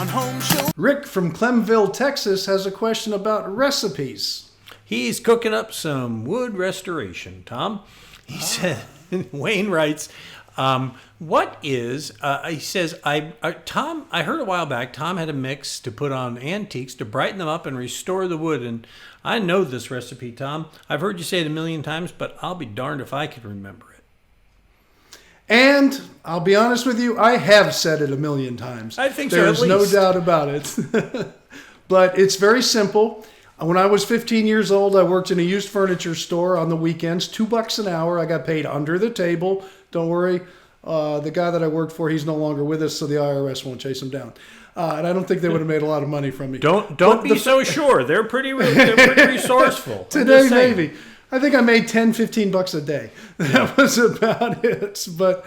Home Show. Rick from Clemville, Texas has a question about recipes. He's cooking up some wood restoration, Tom. He said, Wayne writes, he says, Tom, I heard a while back, Tom had a mix to put on antiques to brighten them up and restore the wood. And I know this recipe, Tom. I've heard you say it a million times, but I'll be darned if I can remember it. And I'll be honest with you, I have said it a million times. I think so, at least. There's no doubt about it. But it's very simple. When I was 15 years old, I worked in a used furniture store on the weekends, $2 an hour. I got paid under the table. Don't worry. The guy that I worked for, he's no longer with us, so the IRS won't chase him down. And I don't think they would have made a lot of money from me. Don't be so sure. They're pretty resourceful. Today, maybe. I think I made $10-15 a day. That was about it. But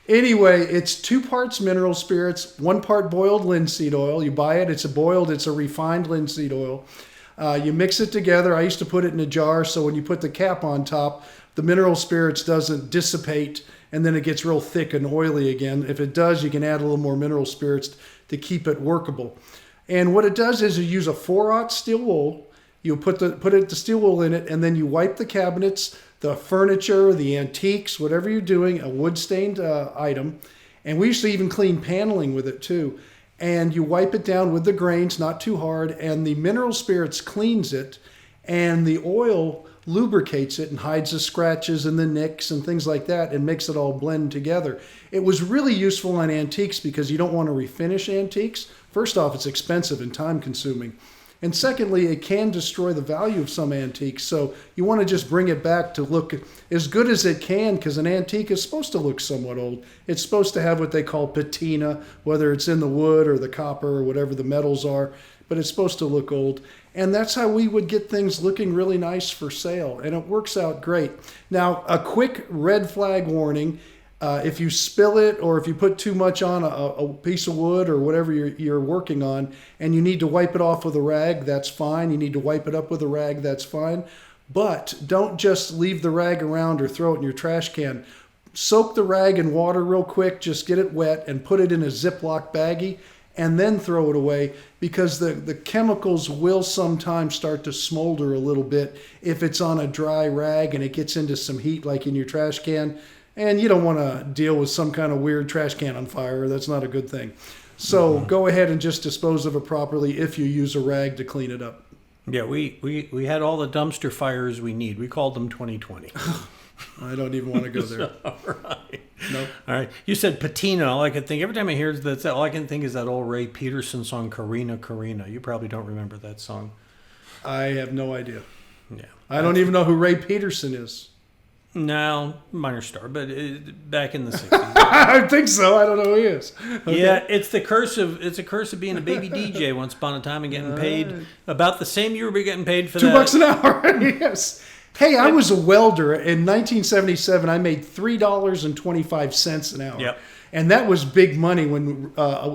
anyway, it's 2 parts mineral spirits, 1 part boiled linseed oil. You buy it. It's a refined linseed oil. You mix it together. I used to put it in a jar, so when you put the cap on top, the mineral spirits doesn't dissipate, and then it gets real thick and oily again. If it does, you can add a little more mineral spirits to keep it workable. And what it does is you use a 4/0 steel wool. You put the steel wool in it, and then you wipe the cabinets, the furniture, the antiques, whatever you're doing, a wood-stained item. And we used to even clean paneling with it too. And you wipe it down with the grains, not too hard, and the mineral spirits cleans it, and the oil lubricates it and hides the scratches and the nicks and things like that and makes it all blend together. It was really useful on antiques because you don't want to refinish antiques. First off, it's expensive and time-consuming. And secondly, it can destroy the value of some antiques. So you want to just bring it back to look as good as it can, because an antique is supposed to look somewhat old. It's supposed to have what they call patina, whether it's in the wood or the copper or whatever the metals are, but it's supposed to look old. And that's how we would get things looking really nice for sale. And it works out great. Now, a quick red flag warning. If you spill it or if you put too much on a piece of wood or whatever you're working on and you need to wipe it off with a rag, that's fine. You need to wipe it up with a rag, that's fine. But don't just leave the rag around or throw it in your trash can. Soak the rag in water real quick, just get it wet and put it in a Ziploc baggie and then throw it away, because the chemicals will sometimes start to smolder a little bit if it's on a dry rag and it gets into some heat like in your trash can. And you don't want to deal with some kind of weird trash can on fire. That's not a good thing. So go ahead and just dispose of it properly if you use a rag to clean it up. Yeah, we had all the dumpster fires we need. We called them 2020. I don't even want to go there. All right. Nope. All right. You said patina. All I can think, every time I hear that, all I can think is that old Ray Peterson song, Karina, Karina. You probably don't remember that song. I have no idea. Yeah. I don't even know who Ray Peterson is. No, minor star, but back in the 60s. I think so. I don't know who he is. Okay. Yeah, it's a curse of being a baby DJ once upon a time and getting paid about the same you were getting paid for $2 an hour. Yes. Hey, I was a welder in 1977. I made $3.25 an hour. Yep. And that was big money when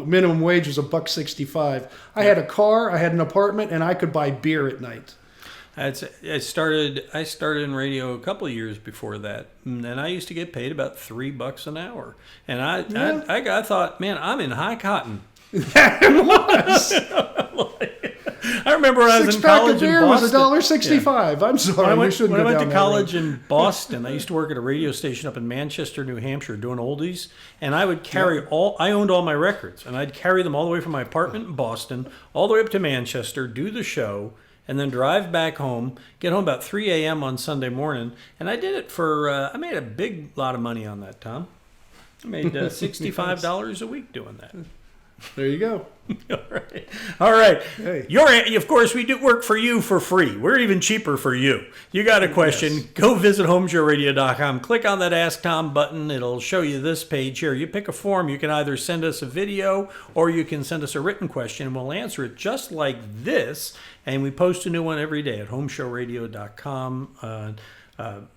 minimum wage was $1.65. I had a car, I had an apartment, and I could buy beer at night. I started in radio a couple of years before that, and I used to get paid about $3 an hour. And I thought, man, I'm in high cotton. It was. I remember when I was in college in Boston. Six-pack of beer was $1.65. Yeah. I'm sorry, when I went to college in Boston, I used to work at a radio station up in Manchester, New Hampshire, doing oldies, and I would carry I owned all my records, and I'd carry them all the way from my apartment in Boston, all the way up to Manchester, do the show, and then drive back home, get home about 3 a.m. on Sunday morning, and I did it for, I made a big lot of money on that, Tom. I made $65 a week doing that. There you go. All right. Hey. Of course, we do work for you for free. We're even cheaper for you. You got a question, yes. Go visit HomeShowRadio.com. Click on that Ask Tom button. It'll show you this page here. You pick a form. You can either send us a video or you can send us a written question, and we'll answer it just like this. And we post a new one every day at HomeShowRadio.com, our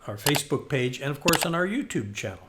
Facebook page, and, of course, on our YouTube channel.